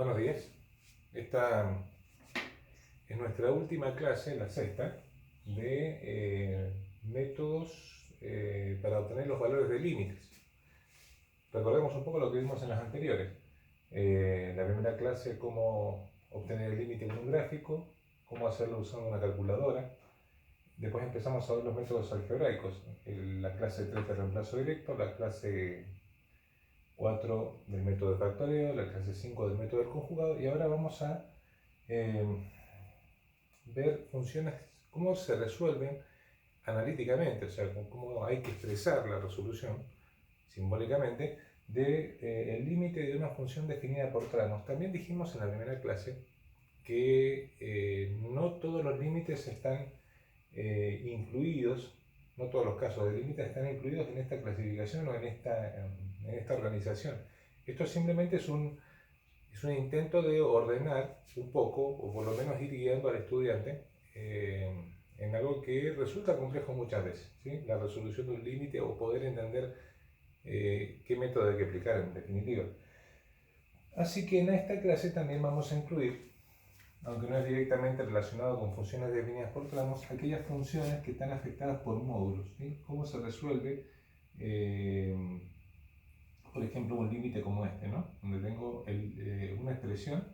Buenos días. Esta es nuestra última clase, la sexta, de métodos para obtener los valores de límites. Recordemos un poco lo que vimos en las anteriores. La primera clase, cómo obtener el límite con un gráfico, cómo hacerlo usando una calculadora. Después empezamos a ver los métodos algebraicos. La clase 3 de reemplazo directo, la clase 4 del método de factoreo, la clase 5 del método del conjugado, y ahora vamos a ver funciones, cómo se resuelven analíticamente, o sea, cómo hay que expresar la resolución simbólicamente del límite de una función definida por tramos. También dijimos en la primera clase que no todos los límites están incluidos, no todos los casos de límites están incluidos en esta clasificación o en esta organización. Esto simplemente es un intento de ordenar un poco, o por lo menos ir guiando al estudiante en algo que resulta complejo muchas veces, ¿sí? La resolución de un límite o poder entender qué método hay que aplicar en definitiva. Así que en esta clase también vamos a incluir, aunque no es directamente relacionado con funciones definidas por tramos, aquellas funciones que están afectadas por módulos, ¿sí? Cómo se resuelve, por ejemplo, un límite como este, ¿no? Donde tengo una expresión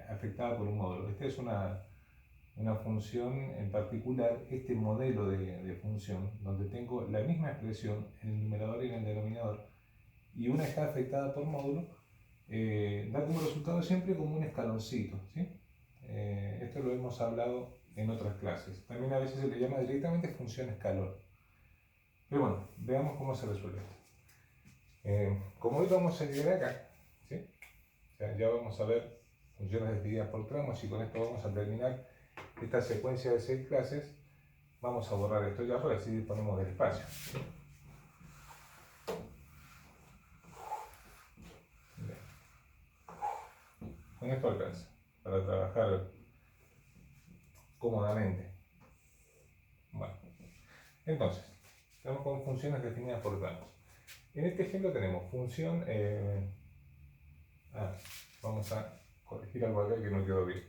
afectada por un módulo. Esta es una función en particular, este modelo de función, donde tengo la misma expresión en el numerador y en el denominador, y una está afectada por módulo, da como resultado siempre como un escaloncito, ¿sí? Esto lo hemos hablado en otras clases. También a veces se le llama directamente función escalón. Pero bueno, veamos cómo se resuelve esto. Como hoy vamos a llegar acá, ¿sí? O sea, ya vamos a ver funciones definidas por tramos y con esto vamos a terminar esta secuencia de 6 clases. Vamos a borrar esto ya para así disponemos del espacio. Bien. Con esto alcanza para trabajar cómodamente. Bueno, entonces, estamos con funciones definidas por tramos. En este ejemplo tenemos función, vamos a corregir algo acá que no quedó bien.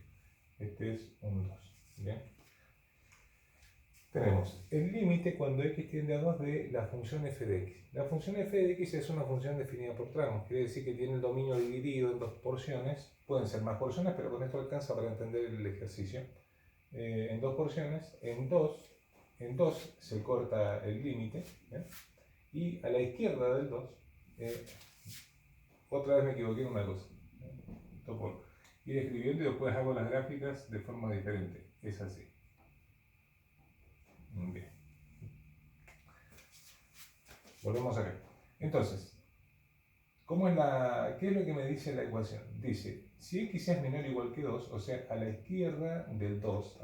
Este es un 2. Bien. Tenemos el límite cuando x tiende a 2 de la función f de x. La función f de x es una función definida por tramos, quiere decir que tiene el dominio dividido en dos porciones, pueden ser más porciones, pero con esto alcanza para entender el ejercicio. En dos porciones, en dos se corta el límite, y a la izquierda del 2, otra vez me equivoqué en una cosa, esto por ir escribiendo y después hago las gráficas de forma diferente, es así. Bien. Volvemos acá. Entonces, ¿qué es lo que me dice la ecuación? Dice, si x es menor o igual que 2, o sea, a la izquierda del 2,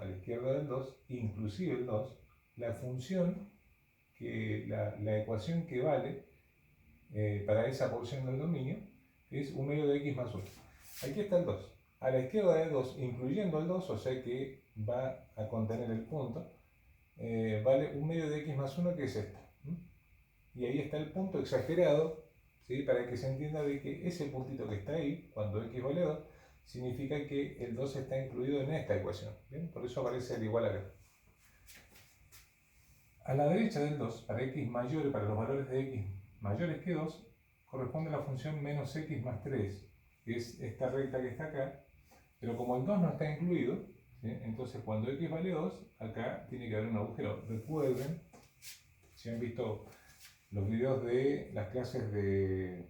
inclusive el 2, la función, la ecuación que vale para esa porción del dominio es 1 medio de x más 1. Aquí está el 2. A la izquierda del 2, incluyendo el 2, o sea que va a contener el punto, vale 1 medio de x más 1, que es esta. Y ahí está el punto exagerado, ¿sí? Para que se entienda de que ese puntito que está ahí, cuando x vale 2, significa que el 2 está incluido en esta ecuación. ¿Bien? Por eso aparece el igual acá. A la derecha del 2, para los valores de x mayores que 2, corresponde la función menos x más 3, que es esta recta que está acá, pero como el 2 no está incluido, ¿sí? Entonces cuando x vale 2, acá tiene que haber un agujero. Recuerden, si han visto los videos de las clases de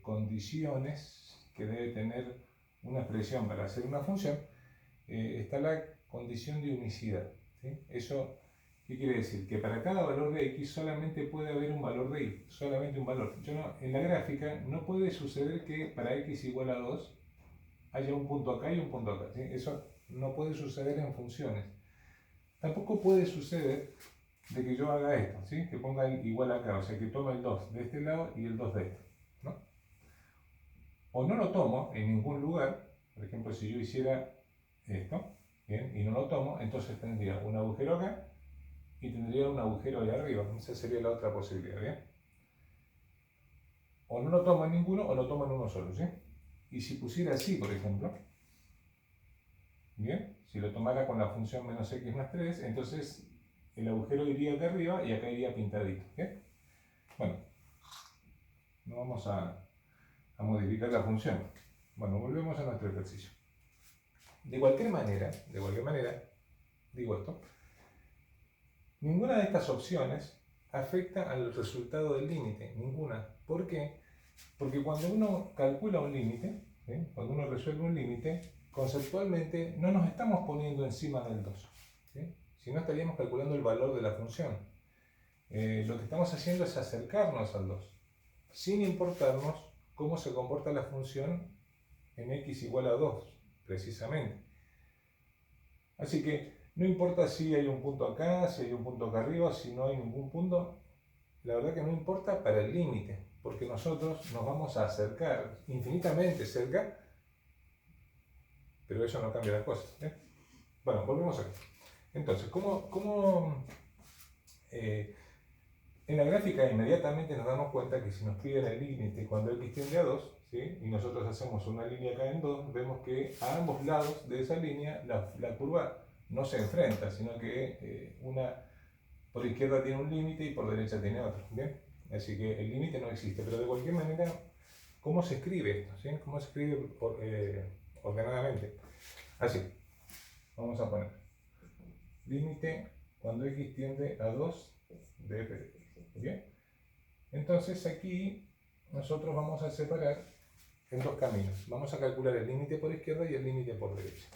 condiciones que debe tener una expresión para hacer una función, está la condición de unicidad, ¿sí? Eso, ¿qué quiere decir? Que para cada valor de x solamente puede haber un valor de y, solamente un valor. En la gráfica no puede suceder que para x igual a 2 haya un punto acá y un punto acá, ¿sí? Eso no puede suceder en funciones. Tampoco puede suceder de que yo haga esto, ¿sí? Que ponga el igual acá, o sea que tome el 2 de este lado y el 2 de este, ¿no? O no lo tomo en ningún lugar, por ejemplo, si yo hiciera esto, ¿bien? Y no lo tomo, entonces tendría un agujero acá y tendría un agujero ahí arriba. Esa sería la otra posibilidad, ¿bien? O no lo tomo en ninguno o lo tomo en uno solo, ¿sí? y si pusiera así, por ejemplo, bien, si lo tomara con la función menos x más 3, entonces el agujero iría acá arriba y acá iría pintadito. ¿Bien? Bueno, no vamos a modificar la función. Bueno, volvemos a nuestro ejercicio. De cualquier manera, digo esto, ninguna de estas opciones afecta al resultado del límite, ninguna. ¿Por qué? Porque cuando uno calcula un límite, cuando uno resuelve un límite, conceptualmente no nos estamos poniendo encima del 2, si no estaríamos calculando el valor de la función. Lo que estamos haciendo es acercarnos al 2, sin importarnos cómo se comporta la función en x igual a 2, precisamente. Así que no importa si hay un punto acá, si hay un punto acá arriba, si no hay ningún punto, la verdad que no importa para el límite, porque nosotros nos vamos a acercar infinitamente cerca, pero eso no cambia las cosas. Bueno, volvemos aquí. Entonces, en la gráfica inmediatamente nos damos cuenta que si nos piden el límite cuando x tiende a 2, y nosotros hacemos una línea acá en 2, vemos que a ambos lados de esa línea la curva no se enfrenta, sino que una por izquierda tiene un límite y por derecha tiene otro. ¿Bien? Así que el límite no existe, pero de cualquier manera, ¿cómo se escribe esto? ¿Cómo se escribe ordenadamente? Así, vamos a poner límite cuando x tiende a 2 de f de x. ¿Bien? Entonces aquí nosotros vamos a separar en dos caminos. Vamos a calcular el límite por izquierda y el límite por derecha.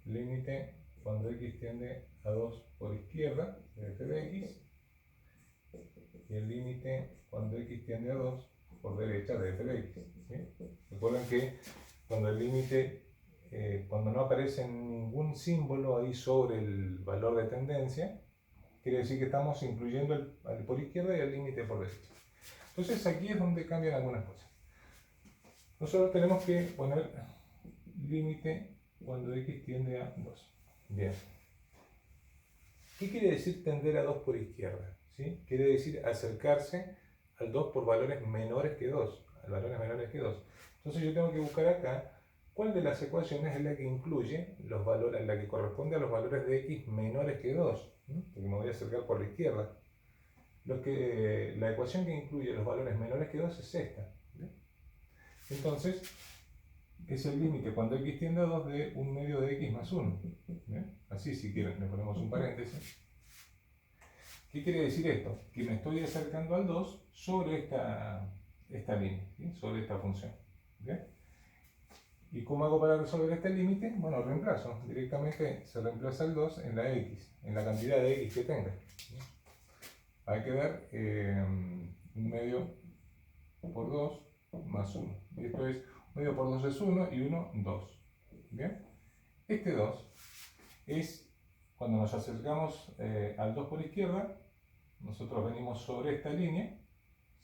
Límite cuando x tiende a 2 por izquierda de f de x y el límite cuando x tiende a 2 por derecha de f de x. ¿Sí? Recuerden que cuando el límite, cuando no aparece ningún símbolo ahí sobre el valor de tendencia, quiere decir que estamos incluyendo el por izquierda y el límite por derecha. Entonces aquí es donde cambian algunas cosas. Nosotros tenemos que poner límite cuando x tiende a 2. Bien. ¿Qué quiere decir tender a 2 por izquierda? ¿Sí? Quiere decir acercarse al 2 por valores menores que 2. Entonces yo tengo que buscar acá cuál de las ecuaciones es la que incluye los valores, la que corresponde a los valores de x menores que 2. Porque me voy a acercar por la izquierda. La ecuación que incluye los valores menores que 2 es esta. ¿Bien? Entonces, es el límite cuando x tiende a 2 de 1 medio de x más 1. ¿Bien? Así, si quieren, le ponemos un paréntesis. ¿Qué quiere decir esto? Que me estoy acercando al 2 sobre esta línea, ¿sí? Sobre esta función. ¿Bien? ¿Y cómo hago para resolver este límite? Bueno, reemplazo. Directamente se reemplaza el 2 en la x, en la cantidad de x que tenga. ¿Sí? Va a quedar 1 medio por 2 más 1. Y esto es 1 medio por 2 es 1 y 1, 2. ¿Bien? Este 2 es cuando nos acercamos al 2 por izquierda, nosotros venimos sobre esta línea,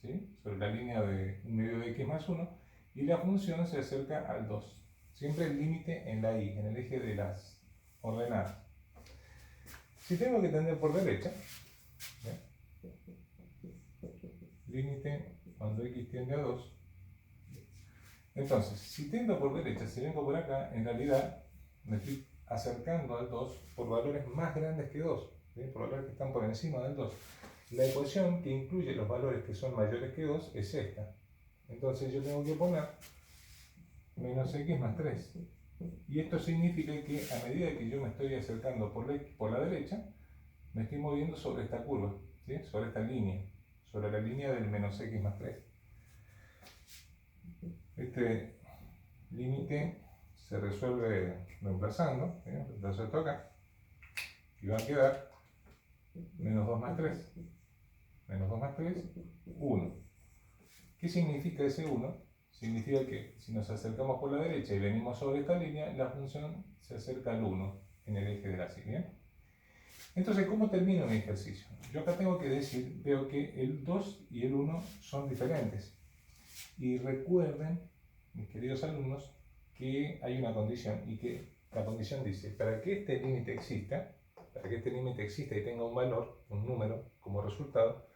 ¿sí? Sobre la línea de 1 medio de x más 1, y la función se acerca al 2. Siempre el límite en la y, en el eje de las ordenadas. Si tengo que tender por derecha, límite cuando x tiende a 2, entonces, si tiendo por derecha, si vengo por acá, en realidad me estoy acercando al 2 por valores más grandes que 2, ¿sí? Por valores que están por encima del 2. La ecuación que incluye los valores que son mayores que 2 es esta. Entonces yo tengo que poner menos x más 3. Y esto significa que a medida que yo me estoy acercando por la derecha, me estoy moviendo sobre esta curva, ¿sí? Sobre esta línea, sobre la línea del menos x más 3. Este límite se resuelve reemplazando, reemplazo esto acá, y va a quedar menos 2 más 3. Menos 2 más 3, 1. ¿Qué significa ese 1? Significa que si nos acercamos por la derecha y venimos sobre esta línea, la función se acerca al 1 en el eje de la y. ¿Bien? Entonces, ¿cómo termino mi ejercicio? Yo acá tengo que decir, veo que el 2 y el 1 son diferentes. Y recuerden, mis queridos alumnos, que hay una condición y que la condición dice, para que este límite exista y tenga un valor, un número como resultado,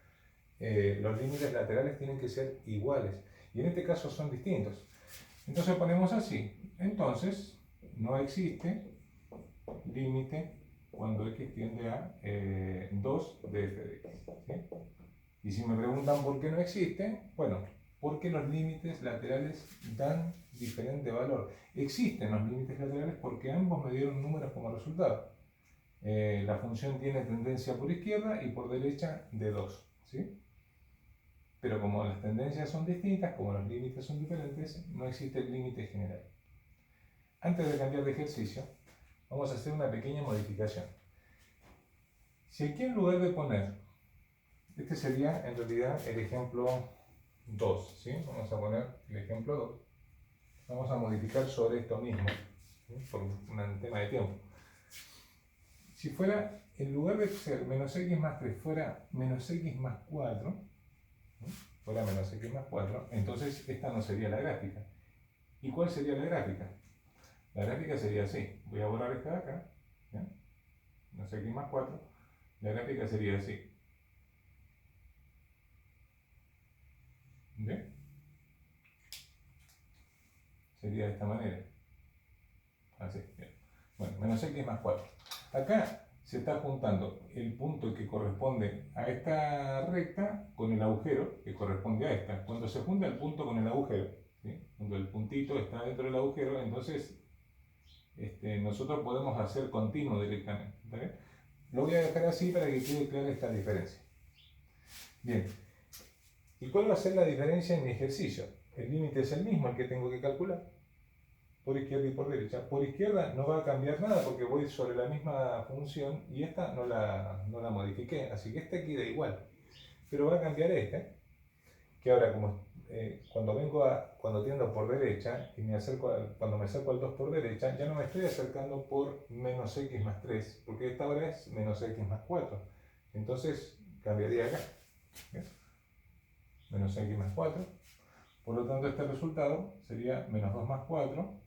los límites laterales tienen que ser iguales. Y en este caso son distintos. Entonces ponemos así. Entonces, no existe límite cuando x tiende a 2 de f de x. ¿Sí? Y si me preguntan por qué no existe, bueno, porque los límites laterales dan diferente valor. Existen los límites laterales porque ambos me dieron números como resultado. La función tiene tendencia por izquierda y por derecha de 2. ¿Sí? Pero como las tendencias son distintas, como los límites son diferentes, no existe el límite general. Antes de cambiar de ejercicio, vamos a hacer una pequeña modificación. Si aquí en lugar de poner, este sería en realidad el ejemplo 2, ¿sí? Vamos a poner el ejemplo 2. Vamos a modificar sobre esto mismo, ¿sí? Por un tema de tiempo. Si fuera, en lugar de ser menos x más 3, fuera menos x más 4, ¿sí? Fuera menos x más 4, entonces esta no sería la gráfica. ¿Y cuál sería la gráfica? La gráfica sería así. Voy a borrar esta de acá, ¿sí? Menos x más 4. La gráfica sería así. ¿Bien? Sería de esta manera. Así, bien. Bueno, menos x más 4. Acá se está juntando el punto que corresponde a esta recta con el agujero que corresponde a esta. Cuando se junta el punto con el agujero, ¿sí? Cuando el puntito está dentro del agujero, entonces nosotros podemos hacer continuo directamente. ¿Está bien? Lo voy a dejar así para que quede clara esta diferencia. Bien. ¿Y cuál va a ser la diferencia en mi ejercicio? El límite es el mismo, el que tengo que calcular. Por izquierda y por derecha. Por izquierda no va a cambiar nada porque voy sobre la misma función y esta no la modifiqué, así que esta queda igual. Pero va a cambiar esta, que ahora como cuando tiendo por derecha y cuando me acerco al 2 por derecha, ya no me estoy acercando por menos x más 3, porque esta ahora es menos x más 4. Entonces cambiaría acá. ¿Ves? Menos x más 4. Por lo tanto, este resultado sería menos 2 más 4.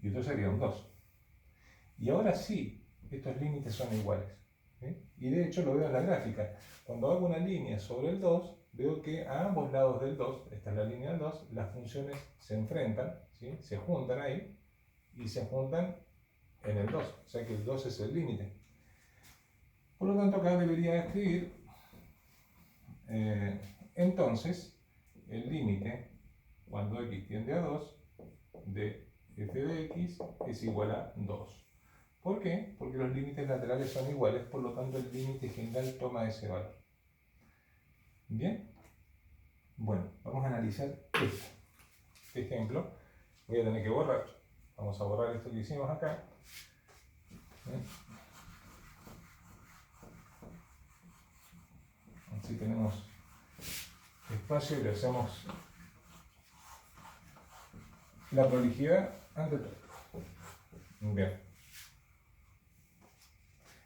Y esto sería un 2. Y ahora sí, estos límites son iguales. ¿Sí? Y de hecho lo veo en la gráfica. Cuando hago una línea sobre el 2, veo que a ambos lados del 2, esta es la línea del 2, las funciones se enfrentan, ¿sí? Se juntan ahí y se juntan en el 2. O sea que el 2 es el límite. Por lo tanto, acá debería escribir, entonces, el límite cuando x tiende a 2 de f de x es igual a 2. ¿Por qué? Porque los límites laterales son iguales, por lo tanto el límite general toma ese valor. ¿Bien? Bueno, vamos a analizar este ejemplo. Voy a tener que borrar. Vamos a borrar esto que hicimos acá. Así tenemos espacio y le hacemos la prolijidad ante todo. Bien.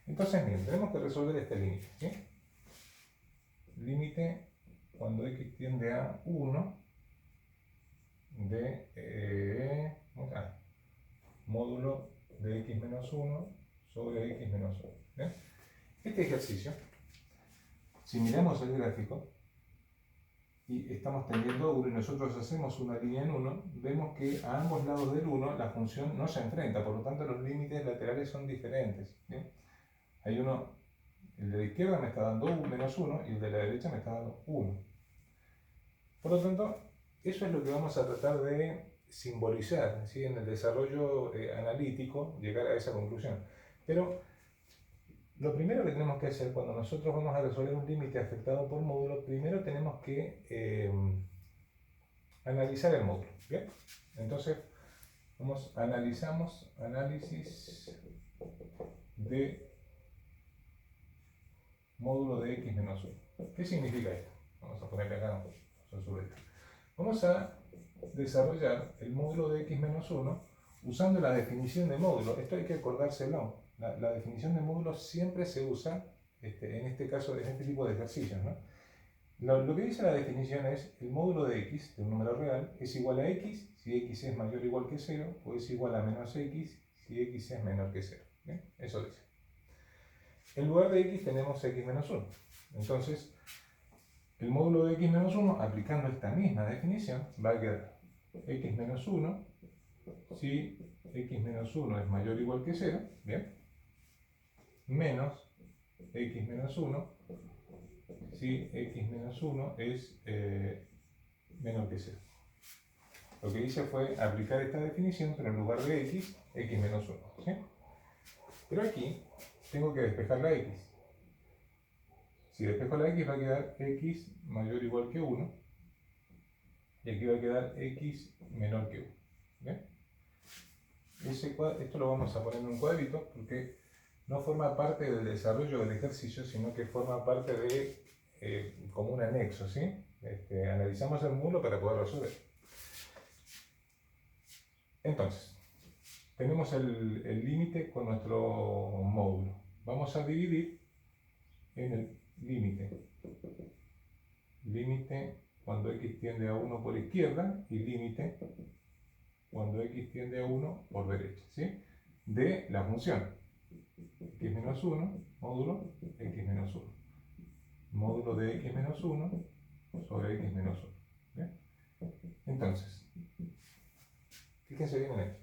Entonces, bien, tenemos que resolver este límite. ¿Sí? Límite cuando x tiende a 1 de módulo de x menos 1 sobre x menos 1. ¿Bien? Este ejercicio, si miramos el gráfico y estamos teniendo 1 y nosotros hacemos una línea en 1, vemos que a ambos lados del 1 la función no se enfrenta, por lo tanto los límites laterales son diferentes. ¿Bien? Hay uno, el de la izquierda me está dando menos 1 y el de la derecha me está dando 1. Por lo tanto, eso es lo que vamos a tratar de simbolizar, ¿sí? En el desarrollo analítico, llegar a esa conclusión. Pero lo primero que tenemos que hacer cuando nosotros vamos a resolver un límite afectado por módulo, primero tenemos que analizar el módulo. ¿Bien? Entonces, analizamos análisis de módulo de x menos 1. ¿Qué significa esto? Vamos a ponerle acá, vamos a subir esto. Vamos a desarrollar el módulo de x menos 1 usando la definición de módulo. Esto hay que acordárselo. La definición de módulo siempre se usa, en este caso, en este tipo de ejercicios, ¿no? Lo que dice la definición es el módulo de x, de un número real, es igual a x si x es mayor o igual que 0, o es igual a menos x si x es menor que 0. ¿Bien? Eso dice. En lugar de x tenemos x menos 1. Entonces, el módulo de x menos 1, aplicando esta misma definición, va a quedar x menos 1 si x menos 1 es mayor o igual que 0, ¿bien? Menos x menos 1 si x menos 1 es menor que 0. Lo que hice fue aplicar esta definición, pero en lugar de x menos 1. ¿Sí? Pero aquí tengo que despejar la x. Si despejo la x va a quedar x mayor o igual que 1. Y aquí va a quedar x menor que 1. ¿Bien? Esto lo vamos a poner en un cuadrito porque no forma parte del desarrollo del ejercicio, sino que forma parte de como un anexo. ¿Sí? Analizamos el módulo para poder resolver. Entonces, tenemos el límite con nuestro módulo. Vamos a dividir en el límite cuando x tiende a 1 por izquierda y límite cuando x tiende a 1 por derecha, ¿sí? De la función x menos 1, módulo x menos 1. Módulo de x menos 1 sobre x menos 1. ¿Bien? Entonces, fíjense bien en esto.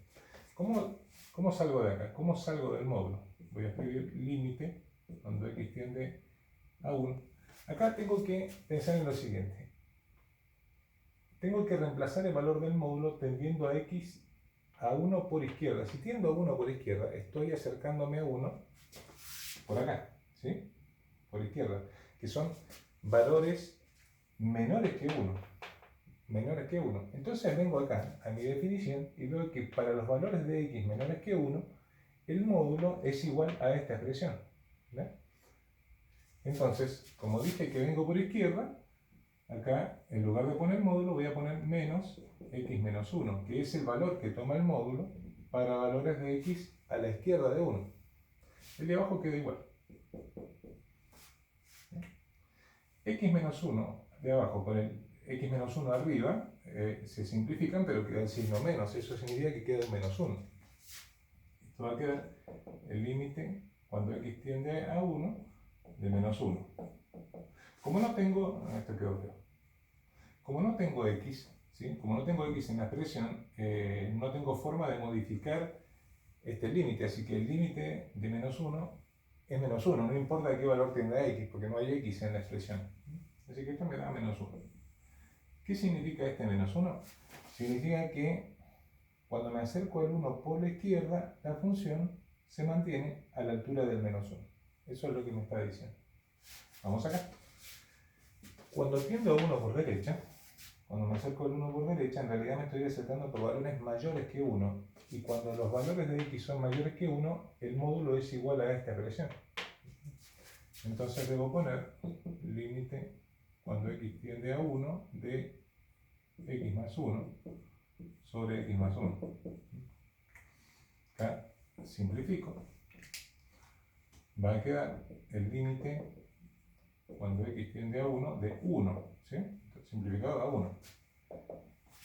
¿Cómo salgo de acá? ¿Cómo salgo del módulo? Voy a escribir límite cuando x tiende a 1. Acá tengo que pensar en lo siguiente. Tengo que reemplazar el valor del módulo tendiendo a x a 1 por izquierda. Si tiendo a 1 por izquierda, estoy acercándome a 1 por acá, ¿sí? Por izquierda, que son valores menores que 1. Menores que 1. Entonces vengo acá a mi definición y veo que para los valores de x menores que 1, el módulo es igual a esta expresión. ¿Ve? Entonces, como dije que vengo por izquierda, acá en lugar de poner módulo voy a poner menos x menos 1, que es el valor que toma el módulo para valores de x a la izquierda de 1. El de abajo queda igual. X menos 1 de abajo con el x menos 1 arriba se simplifican, pero queda el signo menos. Eso significa que queda el menos 1. Esto va a quedar el límite cuando x tiende a 1 de menos 1. Como no tengo, esto quedó feo. Como no tengo x, ¿sí? Como no tengo x en la expresión, no tengo forma de modificar este límite, así que el límite de menos 1 es menos 1, no importa qué valor tenga x, porque no hay x en la expresión. Así que esto me da menos 1. ¿Qué significa este menos 1? Significa que cuando me acerco al 1 por la izquierda, la función se mantiene a la altura del menos 1. Eso es lo que me está diciendo. Vamos acá. Cuando tiendo a 1 por derecha, cuando me acerco al 1 por derecha, en realidad me estoy acercando por valores mayores que 1. Y cuando los valores de x son mayores que 1, el módulo es igual a esta expresión. Entonces debo poner límite cuando x tiende a 1 de x más 1 sobre x más 1. Acá simplifico. Va a quedar el límite cuando x tiende a 1 de 1. ¿Sí? Simplificado a 1.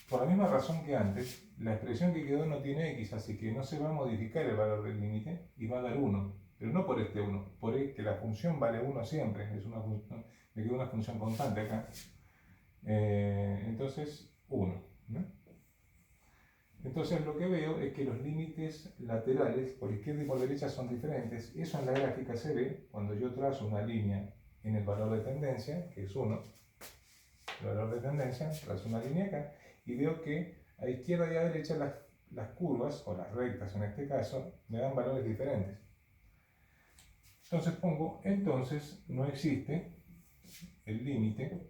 Por la misma razón que antes, la expresión que quedó no tiene x, así que no se va a modificar el valor del límite y va a dar 1. Pero no por este 1, por que la función vale 1 siempre. Me queda una función constante acá. Entonces, 1. ¿no? Entonces lo que veo es que los límites laterales por izquierda y por derecha son diferentes. Eso en la gráfica se ve cuando yo trazo una línea en el valor de tendencia, que es 1. El valor de tendencia, trazo una línea acá y veo que a izquierda y a derecha las curvas, o las rectas en este caso, me dan valores diferentes. Entonces pongo, entonces no existe el límite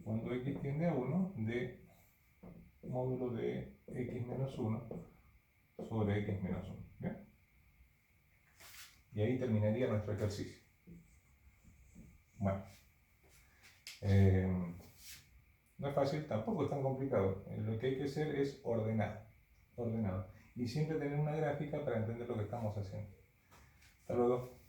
cuando x tiende a 1 de módulo de x menos 1 sobre x menos 1. ¿Bien? Y ahí terminaría nuestro ejercicio. Bueno, no es fácil, tampoco es tan complicado. Lo que hay que hacer es ordenado. Y siempre tener una gráfica para entender lo que estamos haciendo. Hasta luego.